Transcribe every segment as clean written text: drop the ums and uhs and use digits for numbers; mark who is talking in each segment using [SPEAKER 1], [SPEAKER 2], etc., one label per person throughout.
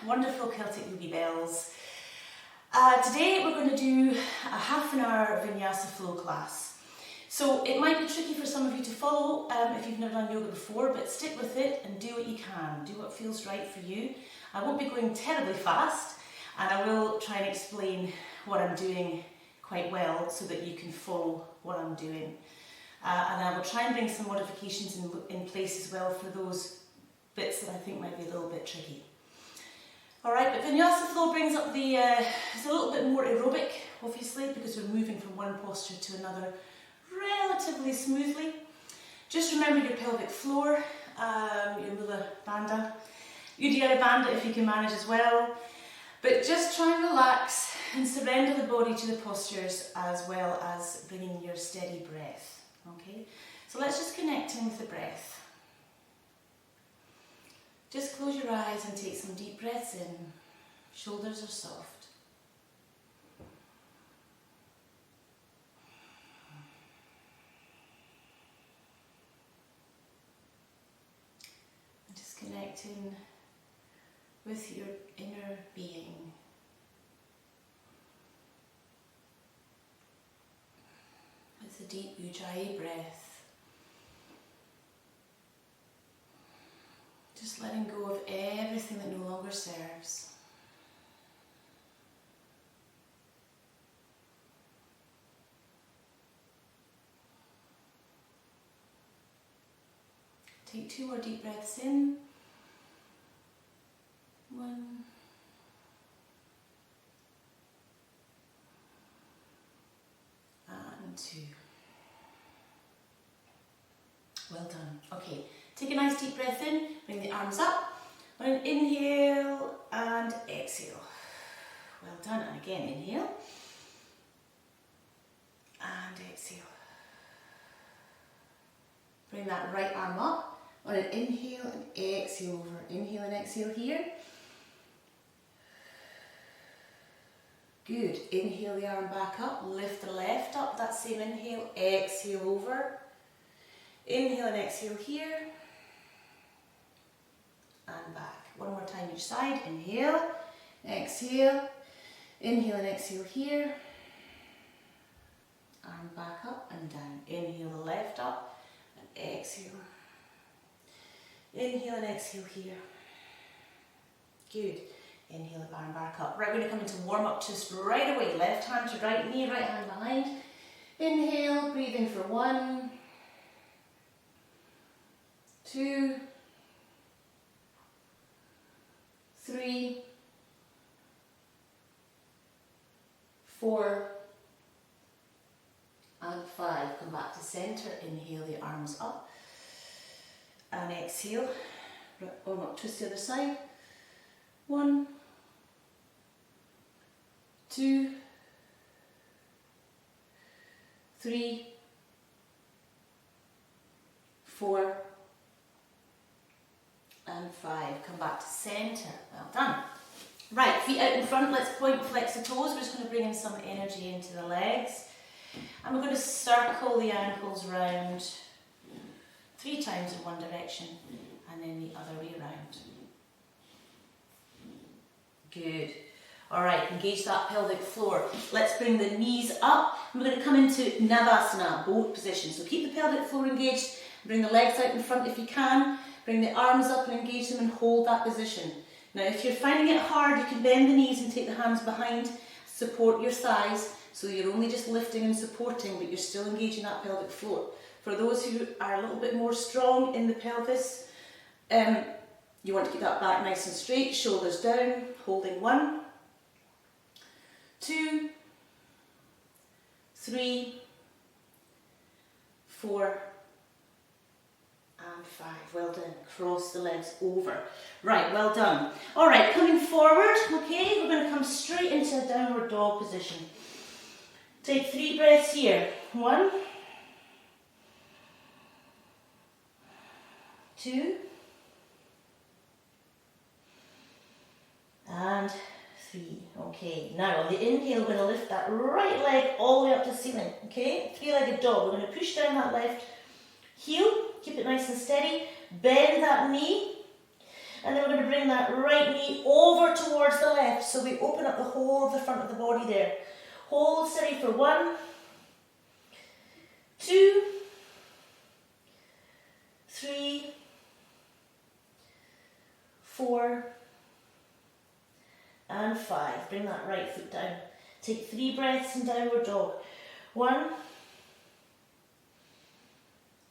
[SPEAKER 1] wonderful Celtic Yogi Bells. Today we're going to do a half an hour vinyasa flow class. So it might be tricky for some of you to follow if you've never done yoga before, but stick with it and do what you can. Do what feels right for you. I won't be going terribly fast, and I will try and explain what I'm doing quite well so that you can follow what I'm doing. And I will try and bring some modifications in place as well for those bits that I think might be a little bit tricky. Alright, but Vinyasa flow brings up it's a little bit more aerobic, obviously, because we're moving from one posture to another relatively smoothly. Just remember your pelvic floor, your Mula Bandha, Uddiyana Bandha if you can manage as well. But just try and relax and surrender the body to the postures as well as bringing your steady breath. Okay, so let's just connect in with the breath. Just close your eyes and take some deep breaths in. Shoulders are soft. And just connecting with your inner being. With a deep Ujjayi breath. Just letting go of everything that no longer serves. Take 2 more deep breaths in. 1. And 2. Well done. Okay, take a nice deep breath in, bring the arms up, on an inhale and exhale. Well done, and again inhale and exhale. Bring that right arm up, on an inhale and exhale over. Inhale and exhale here. Good, inhale the arm back up, lift the left up, that same inhale, exhale over. Inhale and exhale here, and back. One more time each side. Inhale, exhale, inhale and exhale here, arm back up and down. Inhale the left up, and exhale. Inhale and exhale here. Good. Inhale the arm back up. Right, we're going to come into warm up just right away. Left hand to right knee, right hand behind. Inhale, breathe in for 1, 2, 3, 4, and 5. Come back to centre. Inhale the arms up. And exhale. Arm up, twist the other side. 1, 2, 3, 4, and 5. Come back to centre. Well done. Right, feet out in front. Let's point, flex the toes. We're just going to bring in some energy into the legs. And we're going to circle the ankles round 3 times in one direction and then the other way around. Good. Alright, engage that pelvic floor. Let's bring the knees up. We're going to come into Navasana, boat position. So keep the pelvic floor engaged. Bring the legs out in front if you can. Bring the arms up and engage them and hold that position. Now if you're finding it hard, you can bend the knees and take the hands behind. Support your thighs. So you're only just lifting and supporting, but you're still engaging that pelvic floor. For those who are a little bit more strong in the pelvis, you want to keep that back nice and straight, shoulders down, holding 1, 2, 3, 4, and 5. Well done. Cross the legs over. Right, well done. Alright, coming forward, okay, we're going to come straight into a downward dog position. Take 3 breaths here. 1, 2, and 3. Okay, now on the inhale, we're going to lift that right leg all the way up to the ceiling. Okay, 3-legged dog. We're going to push down that left heel, keep it nice and steady, bend that knee, and then we're going to bring bring that right knee over towards the left, so we open up the whole of the front of the body there. Hold steady for 1, 2, 3, 4, and 5. Bring that right foot down. Take 3 breaths in downward dog. 1,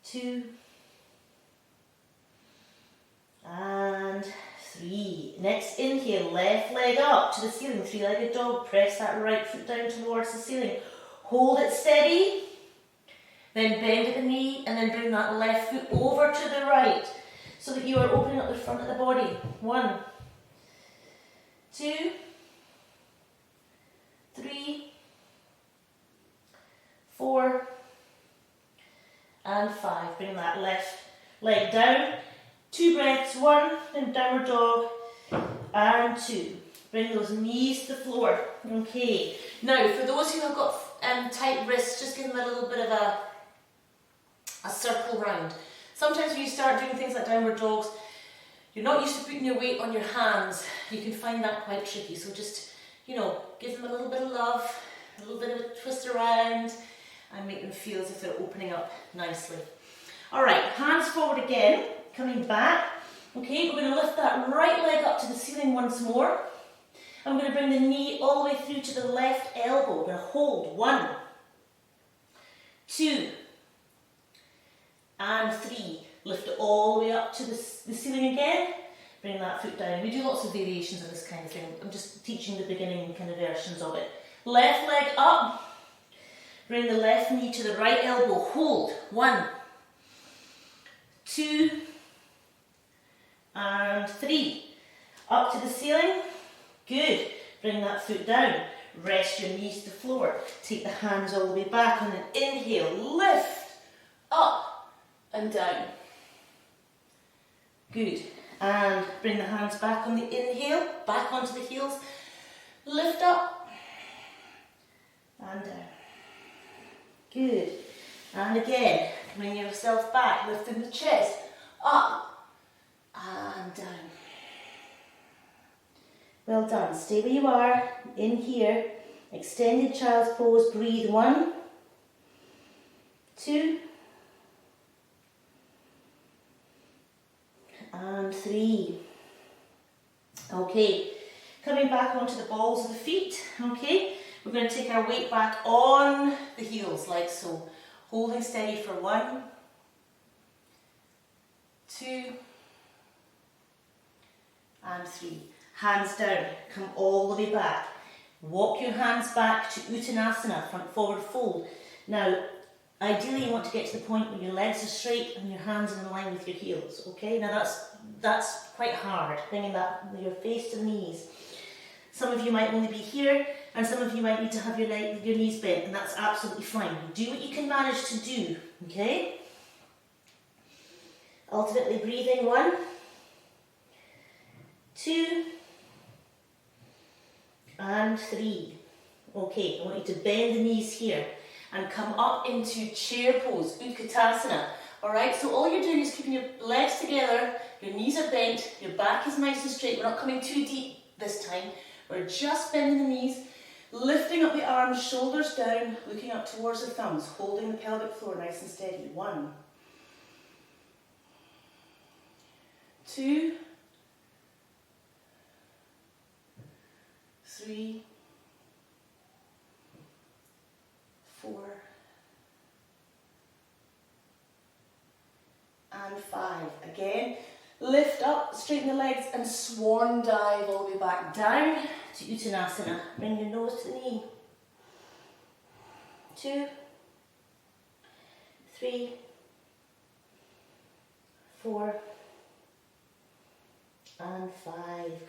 [SPEAKER 1] 2, and 3. Next inhale, left leg up to the ceiling, 3-legged dog. Press that right foot down towards the ceiling. Hold it steady. Then bend at the knee and then bring that left foot over to the right so that you are opening up the front of the body. 1, 2, 3, 4, and 5. Bring that left leg down. 2 breaths, 1, then downward dog, and 2. Bring those knees to the floor. Okay. Now, for those who have got tight wrists, just give them a little bit of a circle round. Sometimes when you start doing things like downward dogs, you're not used to putting your weight on your hands. You can find that quite tricky. So just, give them a little bit of love, a little bit of a twist around, and make them feel as if they're opening up nicely. All right, hands forward again, coming back. Okay, we're going to lift that right leg up to the ceiling once more. I'm going to bring the knee all the way through to the left elbow. We're going to hold 1, 2, and 3. Lift it all the way up to the ceiling again. Bring that foot down. We do lots of variations of this kind of thing. I'm just teaching the beginning kind of versions of it. Left leg up. Bring the left knee to the right elbow. Hold. 1, 2, and 3. Up to the ceiling. Good. Bring that foot down. Rest your knees to the floor. Take the hands all the way back on an inhale. Lift. Up and down. Good. And bring the hands back on the inhale. Back onto the heels. Lift up and down. Good. And again, bring yourself back, lifting the chest, up and down. Well done. Stay where you are, in here. Extended child's pose. Breathe. 1, 2, and 3. Okay, coming back onto the balls of the feet. Okay, we're going to take our weight back on the heels like so. Holding steady for 1, 2, and 3. Hands down, come all the way back. Walk your hands back to Uttanasana, front forward fold. Now, ideally you want to get to the point where your legs are straight and your hands are in line with your heels, okay? Now that's quite hard, bringing that your face to the knees. Some of you might only be here, and some of you might need to have your knees bent, and that's absolutely fine. Do what you can manage to do, okay? Alternately breathing. 1, 2, and 3. Okay, I want you to bend the knees here and come up into chair pose, Utkatasana. Alright, so all you're doing is keeping your legs together, your knees are bent, your back is nice and straight. We're not coming too deep this time. We're just bending the knees, lifting up the arms, shoulders down, looking up towards the thumbs, holding the pelvic floor nice and steady. 1, 2, 3, 4, and 5. Again, lift up, straighten the legs, and swan dive all the way back down to Uttanasana. Bring your nose to the knee. 2, 3, 4, and 5.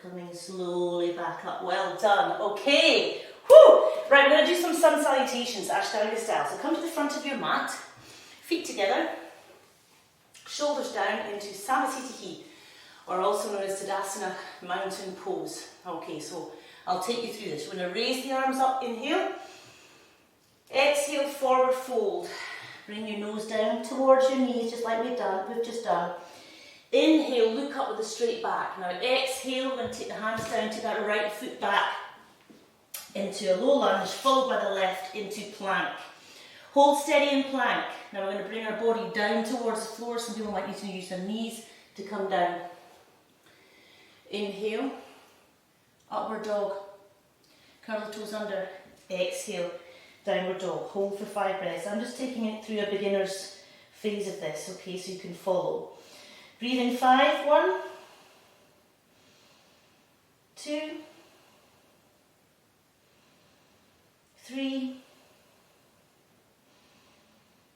[SPEAKER 1] Coming slowly back up. Well done. Okay. Whew. Right, we're going to do some sun salutations, Ashtanga style. So come to the front of your mat, feet together, shoulders down into Samasthiti, or also known as Tadasana mountain pose. Okay, so I'll take you through this. We're going to raise the arms up, inhale. Exhale, forward fold. Bring your nose down towards your knees, just like we've just done. Inhale, look up with a straight back. Now exhale, we're going to take the hands down, take that right foot back into a low lunge, followed by the left into plank. Hold steady in plank. Now we're going to bring our body down towards the floor. Some people might need to use their knees to come down. Inhale, upward dog. Curl the toes under. Exhale, downward dog. Hold for 5 breaths. I'm just taking it through a beginner's phase of this, okay, so you can follow. Breathe in 5, 1, 2, 3,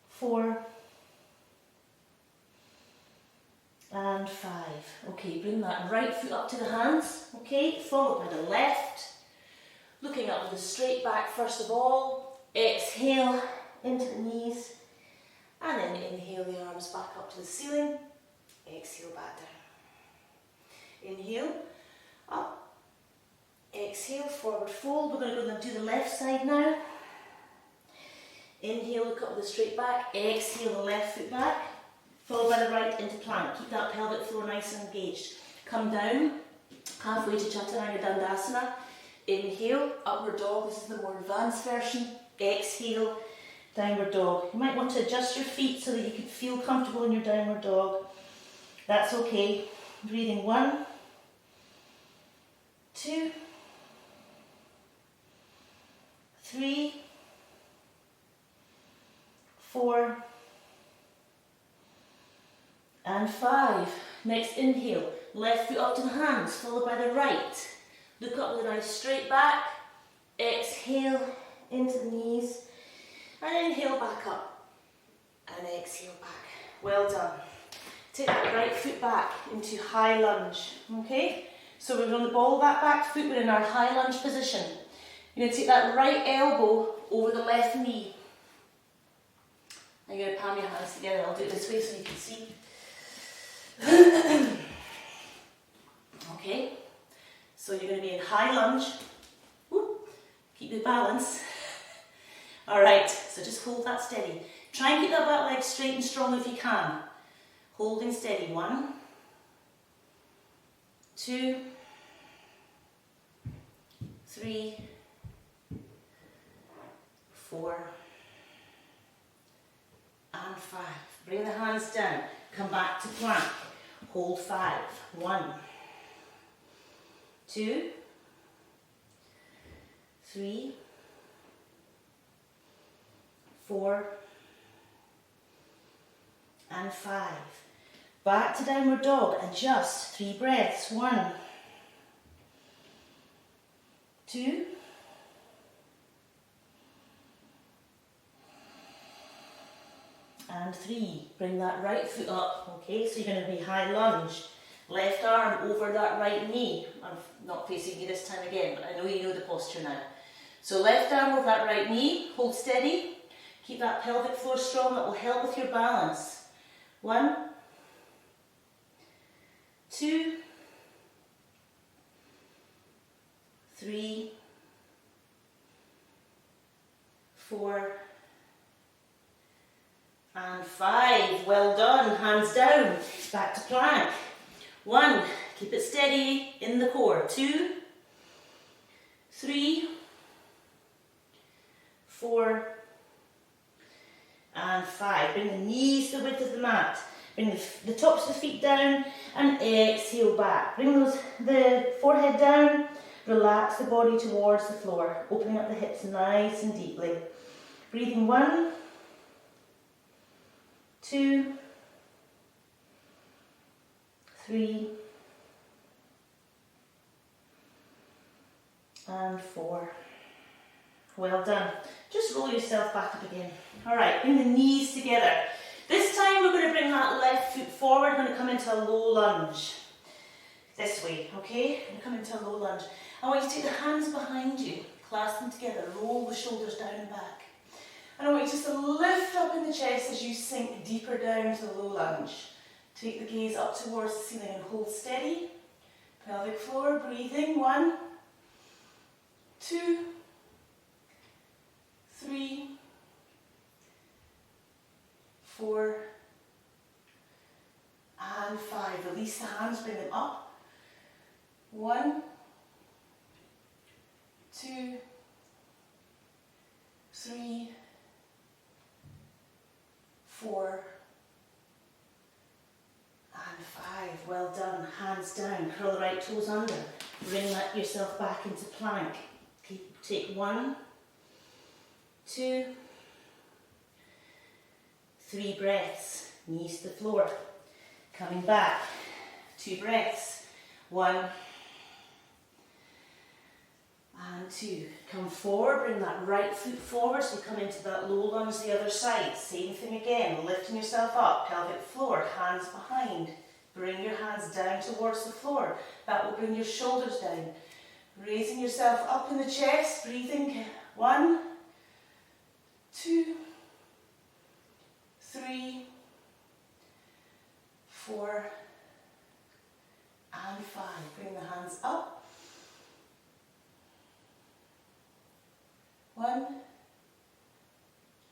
[SPEAKER 1] 4, and 5. Okay, bring that right foot up to the hands, okay, followed by the left. Looking up with a straight back first of all. Exhale into the knees, and then inhale the arms back up to the ceiling. Exhale back down. Inhale, up. Exhale, forward fold. We're going to go and do the left side now. Inhale, look up with a straight back. Exhale, the left foot back. Followed by the right into plank. Keep that pelvic floor nice and engaged. Come down, halfway to Chaturanga Dandasana. Inhale, upward dog. This is the more advanced version. Exhale, downward dog. You might want to adjust your feet so that you can feel comfortable in your downward dog. That's okay. Breathing 1, 2, 3, 4, and 5. Next inhale, left foot up to the hands, followed by the right. Look up with a nice straight back. Exhale into the knees, and inhale back up, and exhale back. Well done. Take that right foot back into high lunge, okay? So we're on the ball that back foot, we're in our high lunge position. You're going to take that right elbow over the left knee. And you're going to palm your hands together. I'll do it this way so you can see. Okay, so you're going to be in high lunge. Whoop. Keep the balance. Alright, so just hold that steady. Try and keep that back leg straight and strong if you can. Holding steady. 1, 2, 3, 4, and 5. Bring the hands down. Come back to plank. Hold 5. 1, 2, 3, 4, and 5. Back to downward dog. Adjust. 3 breaths. 1, 2, and 3. Bring that right foot up. Okay, so you're going to be high lunge. Left arm over that right knee. I'm not facing you this time again, but I know you know the posture now. So left arm over that right knee. Hold steady. Keep that pelvic floor strong. That will help with your balance. 1, 2, 3, 4, and 5. Well done. Hands down. Back to plank. 1. Keep it steady in the core. 2, 3, 4, and 5. Bring the knees to the width of the mat. Bring the tops of the feet down and exhale back. Bring the forehead down. Relax the body towards the floor. Opening up the hips nice and deeply. Breathing 1, 2, 3, and 4. Well done. Just roll yourself back up again. Alright, bring the knees together. This time we're going to bring that left foot forward. We're going to come into a low lunge. This way, okay? We're going to come into a low lunge. I want you to take the hands behind you, clasp them together, roll the shoulders down and back. And I want you just to lift up in the chest as you sink deeper down to the low lunge. Take the gaze up towards the ceiling and hold steady. Pelvic floor, breathing. 1, 2, 3, 4, and 5. Release the hands, bring them up. 1, 2, 3, 4, and 5. Well done. Hands down. Curl the right toes under. Bring yourself back into plank. Take 1, 2, 3 breaths. Knees to the floor. Coming back. 2 breaths. 1 and 2. Come forward. Bring that right foot forward so you come into that low lunge the other side. Same thing again. Lifting yourself up. Pelvic floor. Hands behind. Bring your hands down towards the floor. That will bring your shoulders down. Raising yourself up in the chest. Breathing. 1, 2, 3, 4, and 5. Bring the hands up. 1,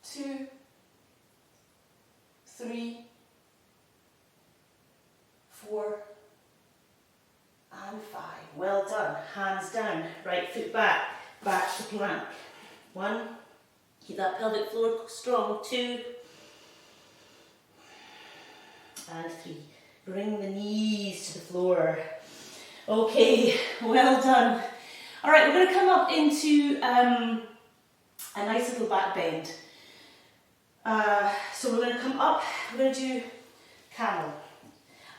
[SPEAKER 1] 2, 3, 4, and 5. Well done. Hands down. Right foot back. Back to plank. 1. Keep that pelvic floor strong. 2. And 3. Bring the knees to the floor. Okay, well done. All right, we're going to come up into a nice little back bend. So we're going to come up, we're going to do camel.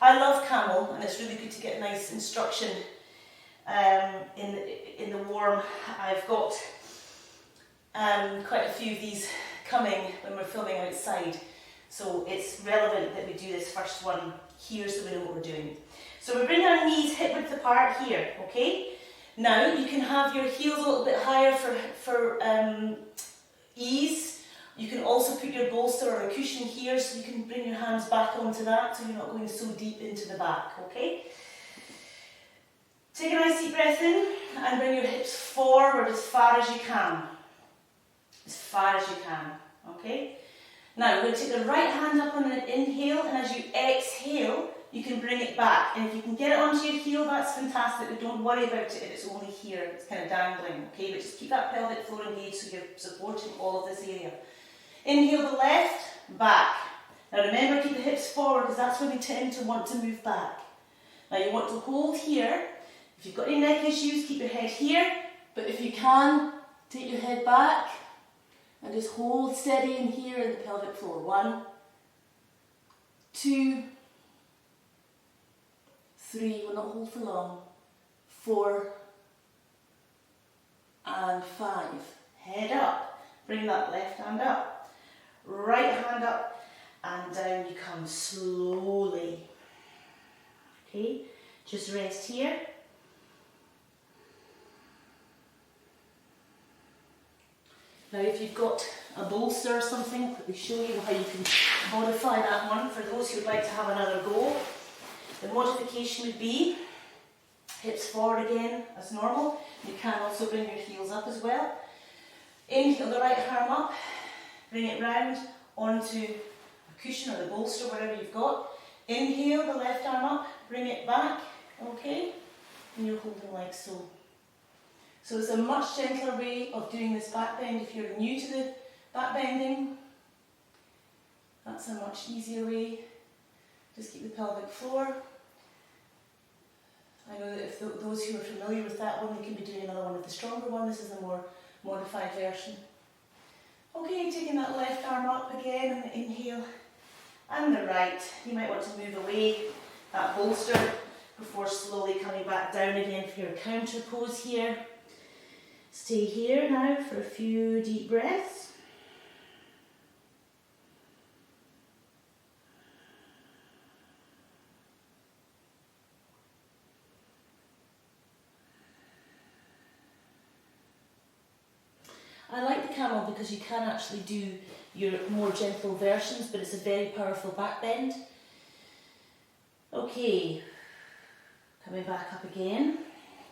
[SPEAKER 1] I love camel, and it's really good to get nice instruction in the warm. I've got quite a few of these coming when we're filming outside. So it's relevant that we do this first one here so we know what we're doing. So we're bringing our knees hip width apart here, okay? Now you can have your heels a little bit higher for ease. You can also put your bolster or a cushion here so you can bring your hands back onto that so you're not going so deep into the back, okay? Take a nice deep breath in and bring your hips forward as far as you can. As far as you can, okay? Now, we're going to take the right hand up on an inhale, and as you exhale, you can bring it back. And if you can get it onto your heel, that's fantastic, but don't worry about it if it's only here, it's kind of dangling, okay? But just keep that pelvic floor engaged so you're supporting all of this area. Inhale the left, back. Now remember, keep the hips forward, because that's where we tend to want to move back. Now you want to hold here. If you've got any neck issues, keep your head here, but if you can, take your head back, and just hold steady in here in the pelvic floor. 1, 2, 3, will not hold for long. 4, and 5. Head up. Bring that left hand up. Right hand up, and down you come slowly. Okay, just rest here. Now if you've got a bolster or something, I'll quickly show you how you can modify that one for those who would like to have another go. The modification would be hips forward again as normal. You can also bring your heels up as well. Inhale the right arm up, bring it round onto a cushion or the bolster, whatever you've got. Inhale the left arm up, bring it back, okay? And you're holding like so. So it's a much gentler way of doing this back bend. If you're new to the back bending, that's a much easier way. Just keep the pelvic floor. I know that if those who are familiar with that one, they can be doing another one with the stronger one. This is a more modified version. Okay, taking that left arm up again on the inhale, and the right. You might want to move away that bolster before slowly coming back down again for your counter pose here. Stay here now for a few deep breaths. I like the camel because you can actually do your more gentle versions, but it's a very powerful back bend. Okay, coming back up again.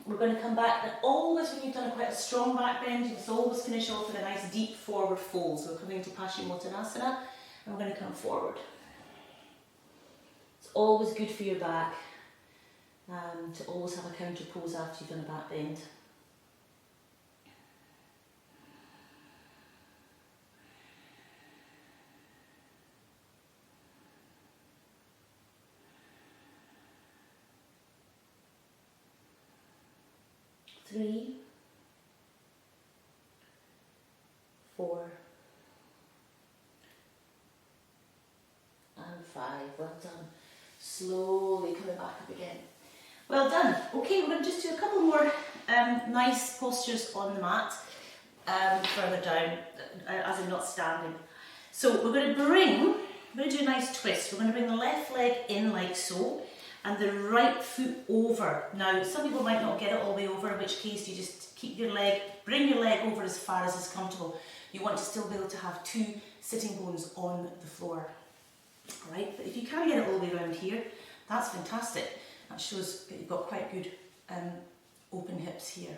[SPEAKER 1] We're going to come back, and always when you've done quite a strong back bend, you must always finish off with a nice deep forward fold. So we're coming into Paschimottanasana, and we're going to come forward. It's It's always good for your back to always have a counter pose after you've done a back bend. Three, 4, and 5. Well done. Slowly coming back up again. Well done. Okay, we're going to just do a couple more nice postures on the mat further down, as in not standing. So we're going to do a nice twist. We're going to bring the left leg in like so, and the right foot over. Now, some people might not get it all the way over, in which case you just bring your leg over as far as is comfortable. You want to still be able to have 2 sitting bones on the floor. Alright, but if you can get it all the way around here, that's fantastic. That shows that you've got quite good open hips here.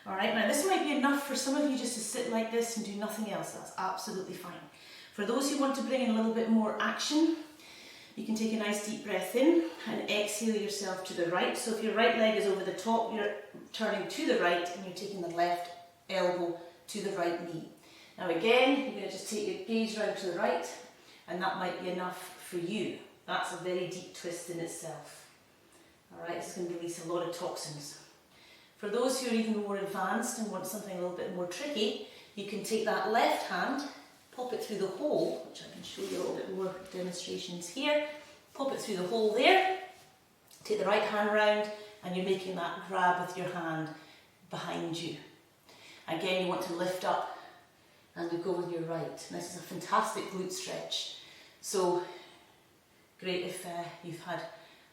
[SPEAKER 1] Alright, now this might be enough for some of you just to sit like this and do nothing else. That's absolutely fine. For those who want to bring in a little bit more action, you can take a nice deep breath in and exhale yourself to the right. So if your right leg is over the top, you're turning to the right and you're taking the left elbow to the right knee. Now again, you're going to just take your gaze round to the right, and that might be enough for you. That's a very deep twist in itself. Alright, it's going to release a lot of toxins. For those who are even more advanced and want something a little bit more tricky, you can take that left hand, pop it through the hole, which I can show you a little bit more demonstrations here. Pop it through the hole there, take the right hand round, and you're making that grab with your hand behind you. Again, you want to lift up and we go with your right. And this is a fantastic glute stretch. So great if you've had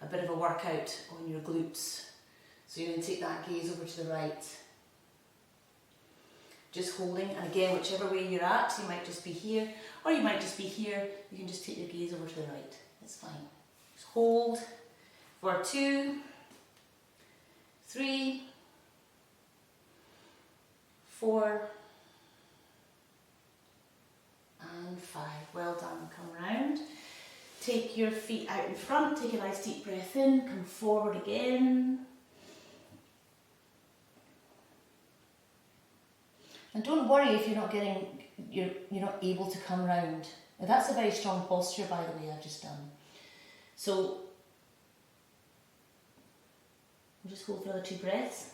[SPEAKER 1] a bit of a workout on your glutes. So you're going to take that gaze over to the right. Just holding, and again, whichever way you're at, you might just be here, or you might just be here. You can just take your gaze over to the right. It's fine. Just hold for 2, 3, 4, and 5. Well done. Come round. Take your feet out in front. Take a nice deep breath in. Come forward again. And don't worry if you're not able to come round. Now that's a very strong posture, by the way, I've just done. So we'll just hold for another 2 breaths.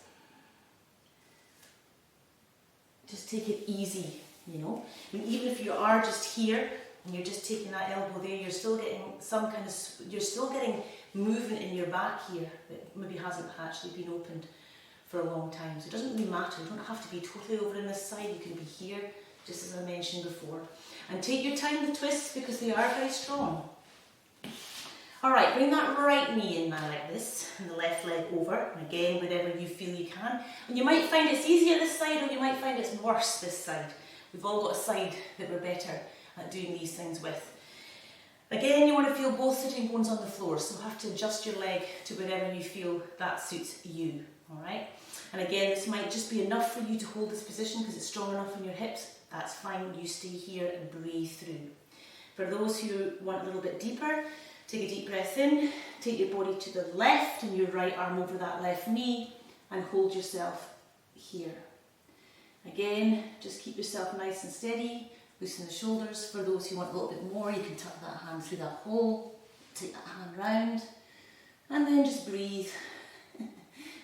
[SPEAKER 1] Just take it easy, you know. And even if you are just here and you're just taking that elbow there, you're still getting you're still getting movement in your back here that maybe hasn't actually been opened for a long time. So it doesn't really matter. You don't have to be totally over in this side. You can be here, just as I mentioned before. And take your time with twists because they are very strong. Alright, bring that right knee in now like this, and the left leg over. And again, wherever you feel you can. And you might find it's easier this side, or you might find it's worse this side. We've all got a side that we're better at doing these things with. Again, you want to feel both sitting bones on the floor, so you have to adjust your leg to wherever you feel that suits you. Alright? And again, this might just be enough for you to hold this position because it's strong enough in your hips. That's fine. You stay here and breathe through. For those who want a little bit deeper, take a deep breath in, take your body to the left and your right arm over that left knee and hold yourself here. Again, just keep yourself nice and steady, loosen the shoulders. For those who want a little bit more, you can tuck that hand through that hole, take that hand round, and then just breathe,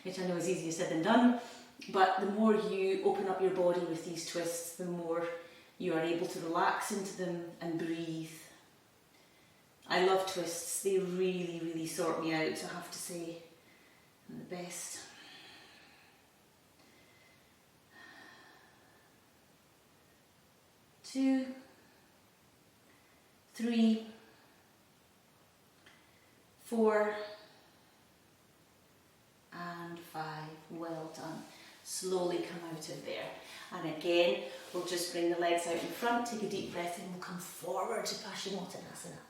[SPEAKER 1] which I know is easier said than done, but the more you open up your body with these twists, the more you are able to relax into them and breathe. I love twists. They really, really sort me out, I have to say. I'm the best. Two, 3, 4, and 5. Well done. Slowly come out of there. And again, we'll just bring the legs out in front, take a deep breath in, we'll come forward to Paschimottanasana.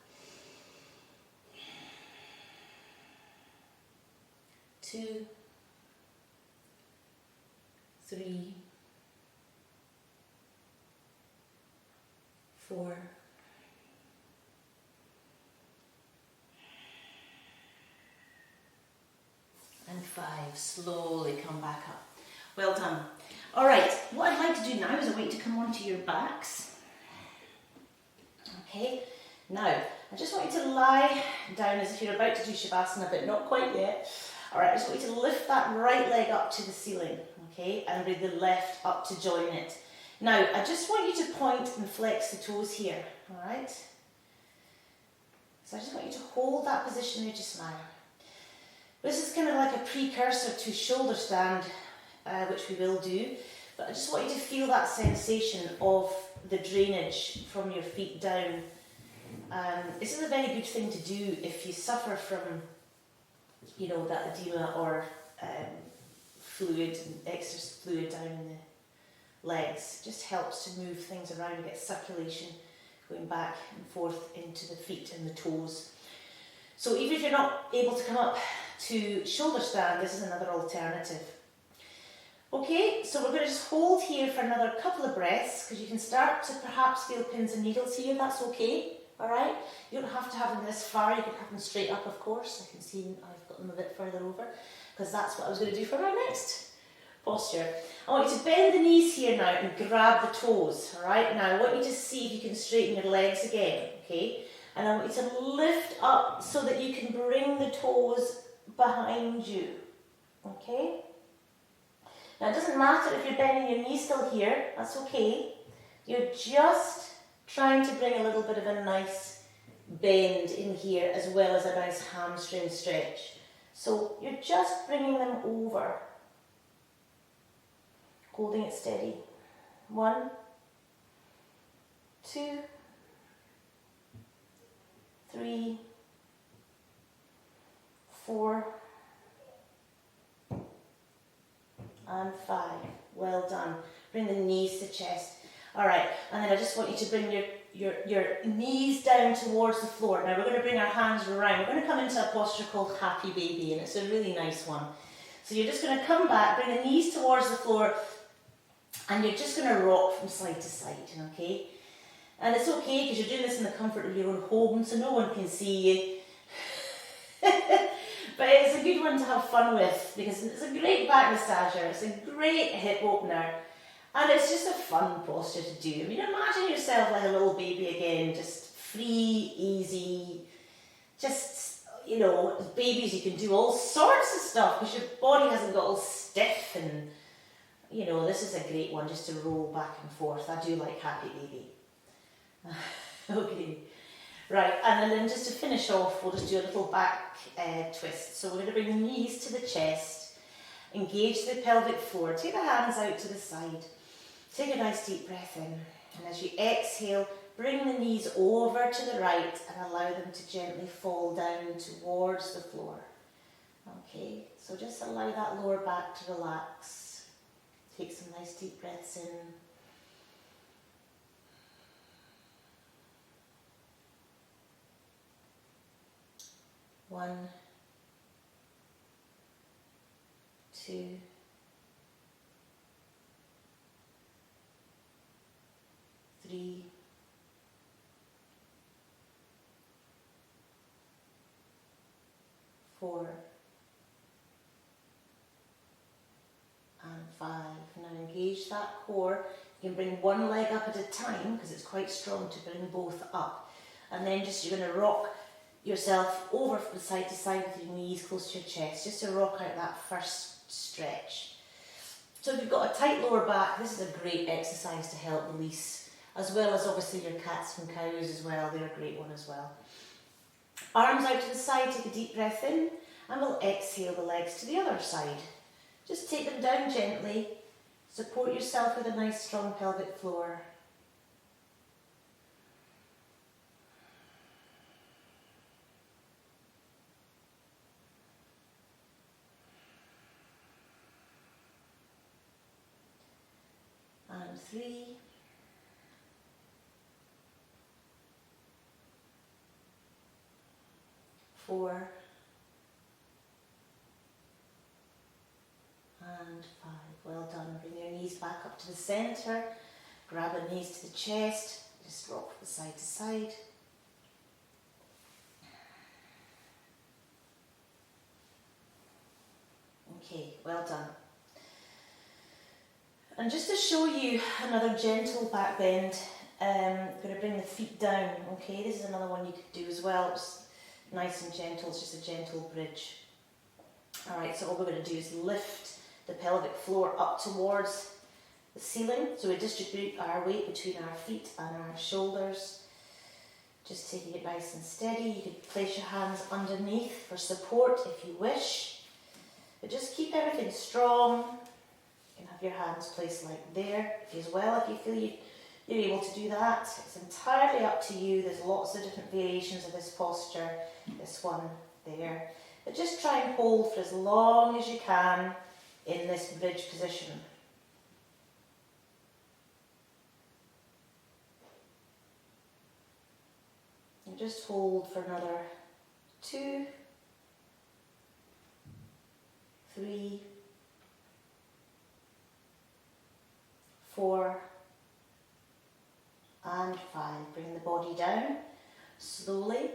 [SPEAKER 1] 2, 3, 4, 5. Slowly come back up. Well done. All right, what I'd like to do now is I want you to come onto your backs. Okay, now I just want you to lie down as if you're about to do Shavasana, but not quite yet. All right, I just want you to lift that right leg up to the ceiling, okay, and bring the left up to join it. Now, I just want you to point and flex the toes here, all right? So I just want you to hold that position there just now. This is kind of like a precursor to shoulder stand, which we will do, but I just want you to feel that sensation of the drainage from your feet down. This is a very good thing to do if you suffer from, you know, that edema or fluid, extra fluid down in the legs. It just helps to move things around, get circulation going back and forth into the feet and the toes. So even if you're not able to come up to shoulder stand, this is another alternative. Okay, so we're going to just hold here for another couple of breaths, because you can start to perhaps feel pins and needles here. That's okay, all right? You don't have to have them this far. You can have them straight up, of course. I can see I've got them a bit further over, because that's what I was going to do for our next posture. I want you to bend the knees here now and grab the toes, all right? Now, I want you to see if you can straighten your legs again, okay? And I want you to lift up so that you can bring the toes behind you, okay? Now, it doesn't matter if you're bending your knees still here, that's okay. You're just trying to bring a little bit of a nice bend in here, as well as a nice hamstring stretch. So you're just bringing them over, holding it steady. 1, 2, 3, 4, and 5. Well done. Bring the knees to chest. All right, and then I just want you to bring your knees down towards the floor. Now we're going to bring our hands around. We're going to come into a posture called Happy Baby, and it's a really nice one. So you're just going to come back, bring the knees towards the floor, and you're just going to rock from side to side, okay? And it's okay because you're doing this in the comfort of your own home, so no one can see you. But it's a good one to have fun with, because it's a great back massager, it's a great hip opener, and it's just a fun posture to do. I mean, imagine yourself like a little baby again, just free, easy, just, you know, as babies you can do all sorts of stuff because your body hasn't got all stiff, and, you know, this is a great one just to roll back and forth. I do like Happy Baby. Okay. Right, and then just to finish off, we'll just do a little back twist. So we're going to bring the knees to the chest, engage the pelvic floor, take the hands out to the side, take a nice deep breath in, and as you exhale, bring the knees over to the right and allow them to gently fall down towards the floor. Okay, so just allow that lower back to relax. Take some nice deep breaths in. 1, 2, 3, 4, and 5. Now engage that core. You can bring one leg up at a time because it's quite strong to bring both up. And then just you're going to rock yourself over from side to side with your knees close to your chest, just to rock out that first stretch. So if you've got a tight lower back, this is a great exercise to help release, as well as obviously your cats and cows as well. They're a great one as well. Arms out to the side, take a deep breath in, and we'll exhale the legs to the other side. Just take them down gently, support yourself with a nice strong pelvic floor. And 3, 4, and 5. Well done. Bring your knees back up to the centre. Grab the knees to the chest. Just rock from side to side. Okay, well done. And just to show you another gentle back bend, I'm going to bring the feet down, okay? This is another one you could do as well. It's nice and gentle, it's just a gentle bridge. Alright, so all we're going to do is lift the pelvic floor up towards the ceiling. So we distribute our weight between our feet and our shoulders. Just taking it nice and steady. You could place your hands underneath for support if you wish. But just keep everything strong. You can have your hands placed like there as well if you feel you're able to do that. It's entirely up to you. There's lots of different variations of this posture. This one there. But just try and hold for as long as you can in this bridge position. And just hold for another 2, 3, 4, and 5. Bring the body down slowly,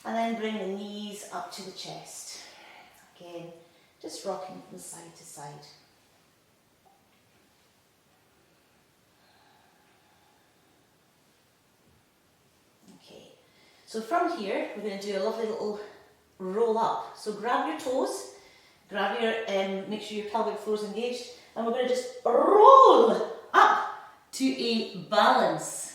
[SPEAKER 1] and then bring the knees up to the chest. Again, just rocking from side to side. Okay, so from here, we're going to do a lovely little roll up. So grab your toes, grab your, make sure your pelvic floor is engaged, and we're going to just roll up to a balance.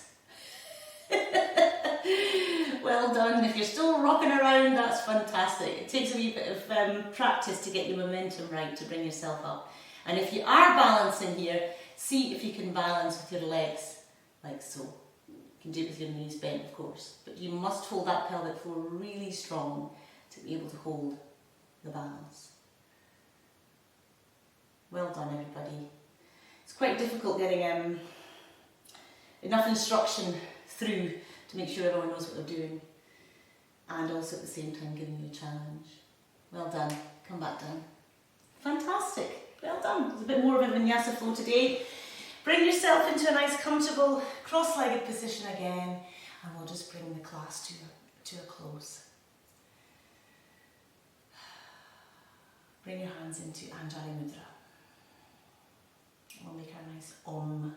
[SPEAKER 1] Well done. If you're still rocking around, that's fantastic. It takes a wee bit of practice to get your momentum right, to bring yourself up. And if you are balancing here, see if you can balance with your legs, like so. You can do it with your knees bent, of course, but you must hold that pelvic floor really strong to be able to hold the balance. Well done, everybody. It's quite difficult getting enough instruction through to make sure everyone knows what they're doing, and also at the same time giving you a challenge. Well done. Come back down. Fantastic. Well done. There's a bit more of a vinyasa flow today. Bring yourself into a nice comfortable cross-legged position again, and we'll just bring the class to a close. Bring your hands into Anjali Mudra. And we'll make our nice Om.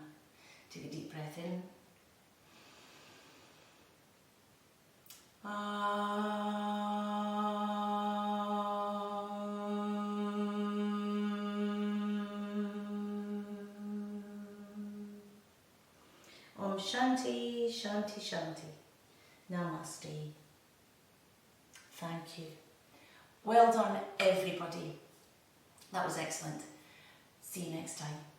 [SPEAKER 1] Take a deep breath in. Om Shanti, Shanti, Shanti. Namaste. Thank you. Well done, everybody. That was excellent. See you next time.